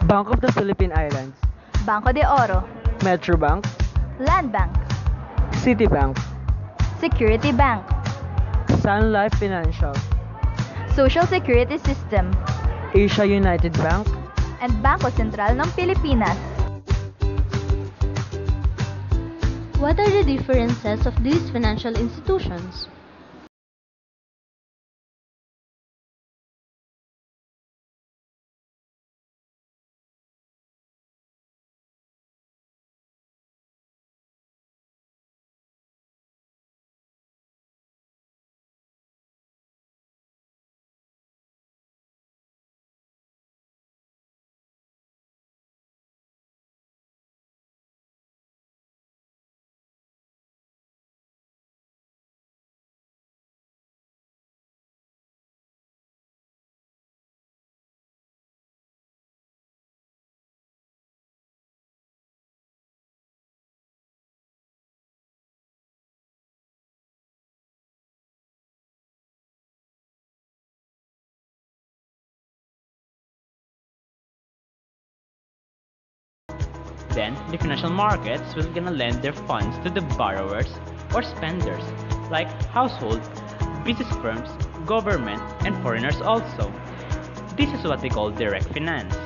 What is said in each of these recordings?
Bank of the Philippine Islands, Banco de Oro, Metrobank, Land Bank, Citibank, Security Bank, Sun Life Financial, Social Security System, Asia United Bank, and Bangko Sentral ng Pilipinas. What are the differences of these financial institutions? Then, the financial markets will gonna lend their funds to the borrowers or spenders, like household, business firms, government, and foreigners also. This is what we call direct finance.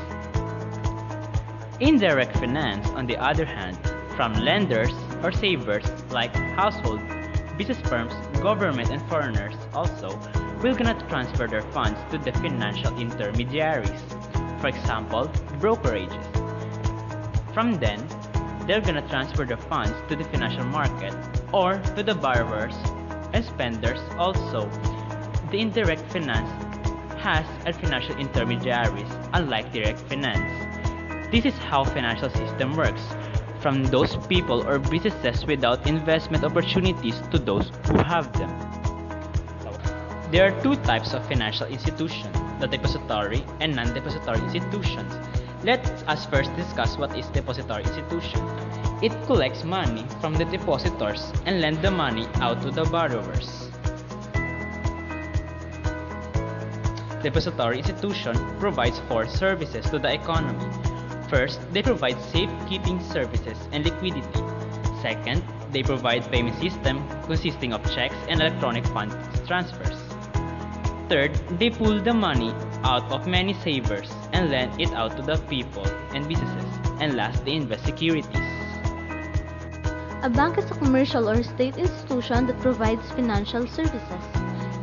Indirect finance, on the other hand, from lenders or savers like household, business firms, government, and foreigners also, will gonna transfer their funds to the financial intermediaries. For example, brokerages. From then, they're gonna transfer the funds to the financial market or to the borrowers and spenders also. The indirect finance has a financial intermediaries unlike direct finance. This is how financial system works, from those people or businesses without investment opportunities to those who have them. There are two types of financial institutions, the depository and non-depository institutions. Let us first discuss what is depository institution. It collects money from the depositors and lend the money out to the borrowers. Depository institution provides four services to the economy. First, they provide safekeeping services and liquidity. Second, they provide payment system consisting of checks and electronic fund transfers. Third, they pull the money out of many savers and lend it out to the people and businesses. And last, they invest securities. A bank is a commercial or state institution that provides financial services,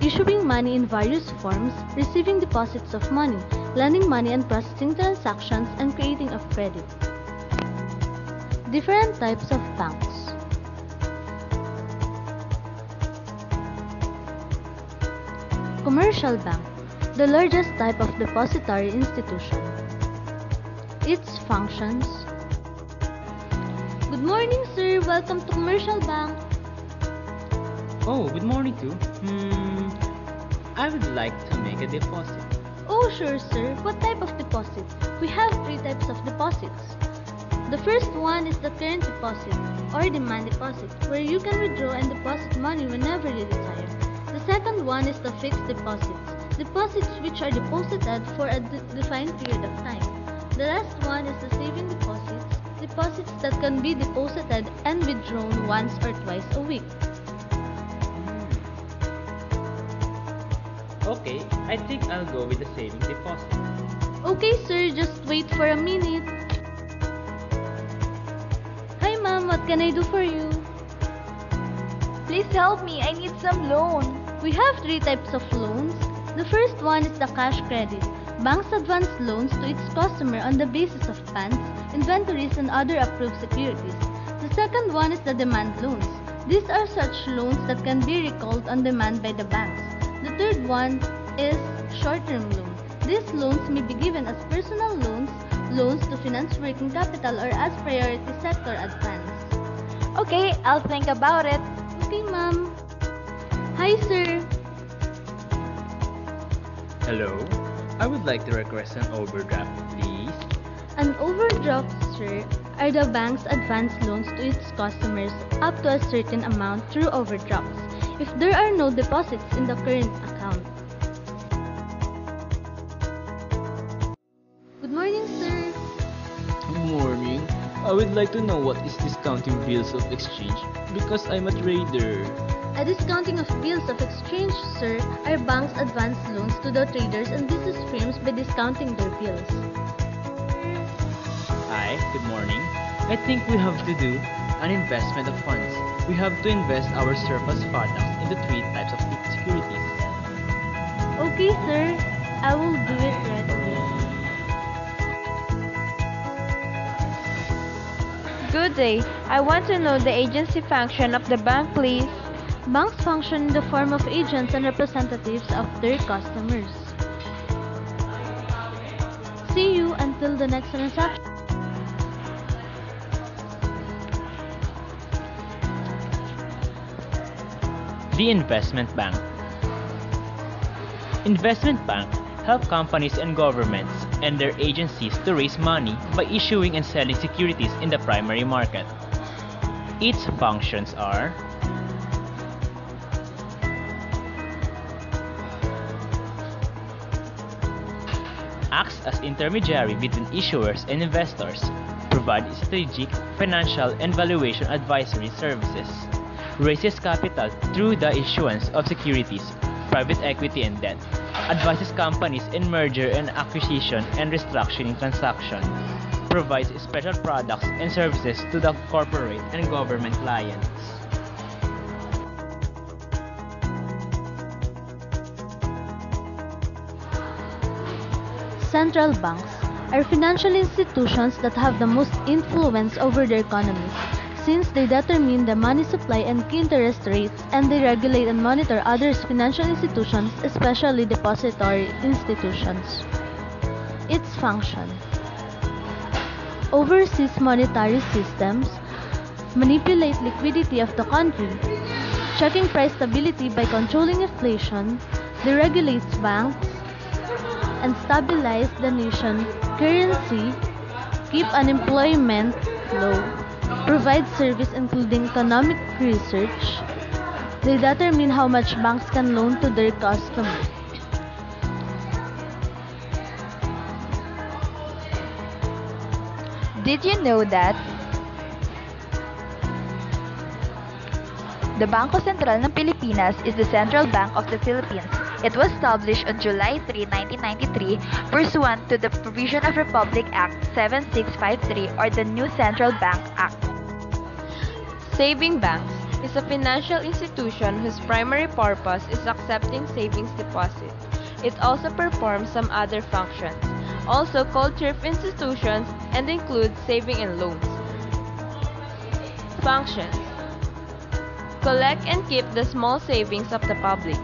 issuing money in various forms, receiving deposits of money, lending money and processing transactions, and creating of credit. Different types of banks. Commercial bank, the largest type of depository institution. Its functions. Good morning, sir. Welcome to Commercial Bank. Oh, good morning too. I would like to make a deposit. Oh, sure, sir. What type of deposit? We have three types of deposits. The first one is the current deposit or demand deposit, where you can withdraw and deposit money whenever you desire. The second one is the fixed deposits, deposits which are deposited for a defined period of time. The last one is the saving deposits, deposits that can be deposited and withdrawn once or twice a week. Okay, I think I'll go with the saving deposit. Okay, sir, just wait for a minute. Hi, ma'am, what can I do for you? Please help me, I need some loan. We have three types of loans. The first one is the cash credit. Banks advance loans to its customer on the basis of funds, inventories, and other approved securities. The second one is the demand loans. These are such loans that can be recalled on demand by the banks. The third one is short-term loan. These loans may be given as personal loans, loans to finance working capital, or as priority sector advance. Okay, I'll think about it. Okay, ma'am. Hi, sir. Hello, I would like to request an overdraft, please. An overdraft, sir, are the bank's advance loans to its customers up to a certain amount through overdrafts if there are no deposits in the current account. Good morning, sir. I would like to know what is discounting bills of exchange because I'm a trader. A discounting of bills of exchange, sir, are banks advance loans to the traders and business firms by discounting their bills. Hi, good morning. I think we have to do an investment of funds. We have to invest our surplus products into three types of securities. Okay, sir. I will do it right away. Good day. I want to know the agency function of the bank, please. Banks function in the form of agents and representatives of their customers. See you until the next transaction. The investment bank. Investment bank help companies and governments and their agencies to raise money by issuing and selling securities in the primary market. Its functions are acts as intermediary between issuers and investors, provide strategic, financial, and valuation advisory services, raises capital through the issuance of securities, private equity and debt, advises companies in merger and acquisition and restructuring transactions, provides special products and services to the corporate and government clients. Central banks are financial institutions that have the most influence over the economy, since they determine the money supply and key interest rates, and they regulate and monitor other financial institutions, especially depository institutions. Its function: oversees monetary systems, manipulate liquidity of the country, checking price stability by controlling inflation, deregulates banks, and stabilize the nation currency, keep unemployment low, provide service including economic research. They determine how much banks can loan to their customers. Did you know that the Bangko Sentral ng Pilipinas is the central bank of the Philippines? It was established on July 3, 1993, pursuant to the provision of Republic Act 7653 or the New Central Bank Act. Saving banks is a financial institution whose primary purpose is accepting savings deposits. It also performs some other functions, also called thrift institutions, and includes saving and loans. Functions: collect and keep the small savings of the public,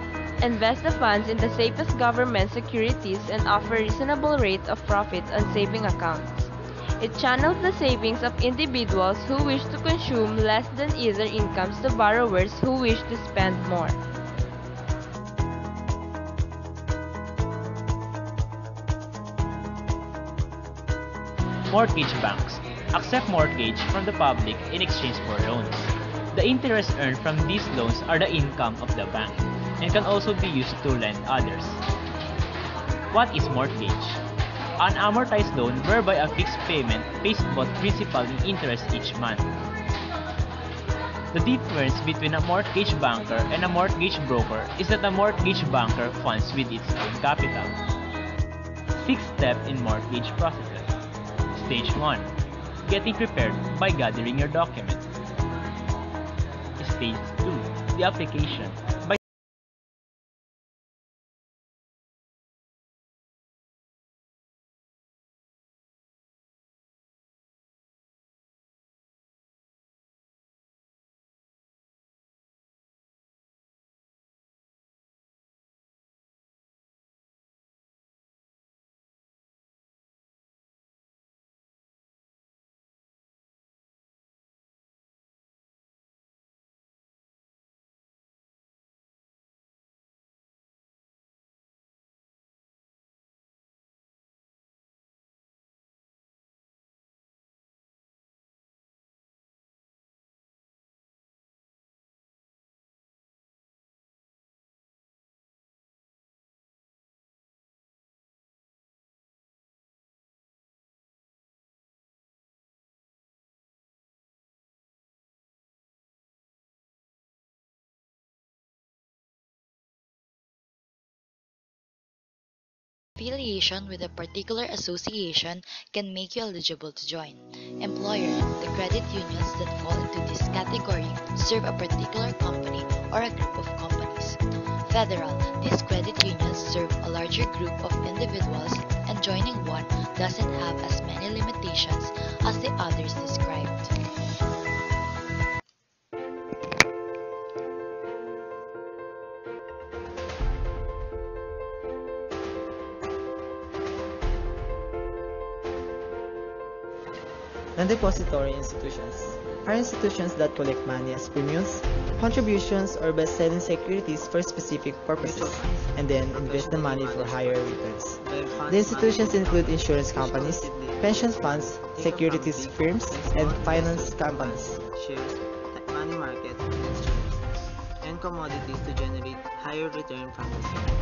invest the funds in the safest government securities, and offer reasonable rate of profit on saving accounts. It channels the savings of individuals who wish to consume less than either incomes to borrowers who wish to spend more. Mortgage banks accept mortgage from the public in exchange for loans. The interest earned from these loans are the income of the bank and can also be used to lend others. What is mortgage? An amortized loan whereby a fixed payment pays both principal and interest each month. The difference between a mortgage banker and a mortgage broker is that a mortgage banker funds with its own capital. 6th step in mortgage processes. Stage 1. Getting prepared by gathering your documents. Stage 2. The application. affiliation with a particular association can make you eligible to join. Employer, the credit unions that fall into this category serve a particular company or a group of companies. Federal, these credit unions serve a larger group of individuals, and joining one doesn't have as many limitations as the others described. Non-depository institutions are institutions that collect money as premiums, contributions, or by selling securities for specific purposes, and then invest the money for higher returns. The institutions include insurance companies, pension funds, securities firms, and finance companies. Shares, money market, instruments, and commodities to generate higher return from the same.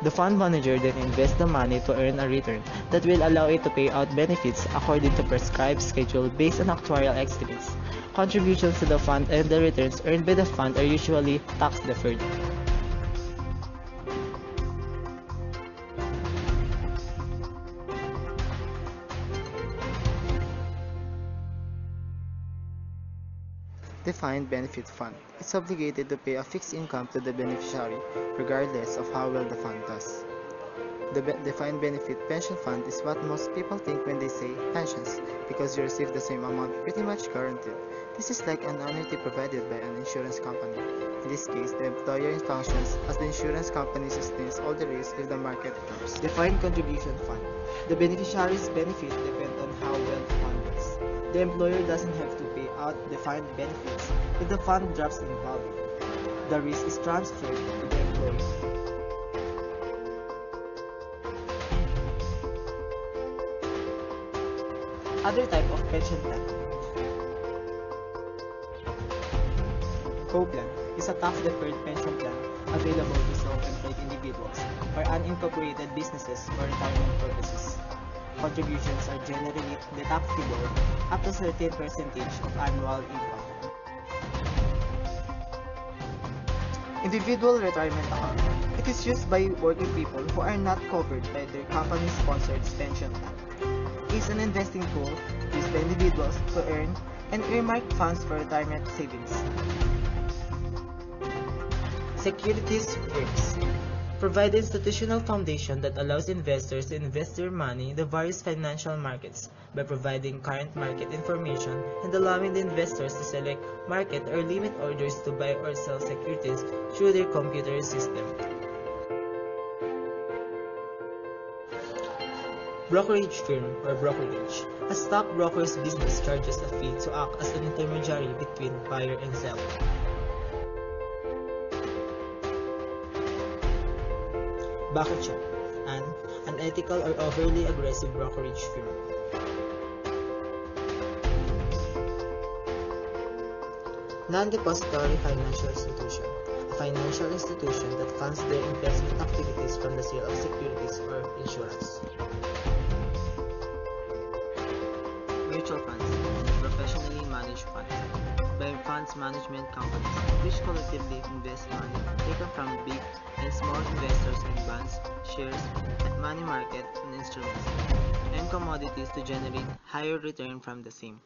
The fund manager then invests the money to earn a return that will allow it to pay out benefits according to prescribed schedule based on actuarial estimates. Contributions to the fund and the returns earned by the fund are usually tax deferred. Defined benefit fund is obligated to pay a fixed income to the beneficiary regardless of how well the fund does. The defined benefit pension fund is what most people think when they say pensions, because you receive the same amount pretty much guaranteed. This is like an annuity provided by an insurance company. In this case, the employer functions as the insurance company sustains all the risk if the market drops. Defined contribution fund. The beneficiary's benefit depend on how well the fund does. The employer doesn't have to pay out defined benefits if the fund drops in value. The risk is transferred to the employee. Other type of pension plan. Co-plan is a tax-deferred pension plan available to self-employed individuals or unincorporated businesses for retirement purposes. Contributions are generally deductible up to a certain percentage of annual income. Individual retirement account. It is used by working people who are not covered by their company-sponsored pension plan. It is an investing tool used by individuals to earn and earmark funds for retirement savings. Securities firms provide an institutional foundation that allows investors to invest their money in the various financial markets by providing current market information and allowing the investors to select, market, or limit orders to buy or sell securities through their computer system. Brokerage firm or brokerage. A stockbroker's business charges a fee to act as an intermediary between buyer and seller. Bucket shop, an unethical or overly aggressive brokerage firm. Non-depository financial institution, a financial institution that funds their investment activities from the sale of securities or insurance. Mutual funds, professionally managed funds, by funds management companies, which collectively invest money taken from big and small investors in bonds, shares, money market, and instruments, and commodities to generate higher return from the same.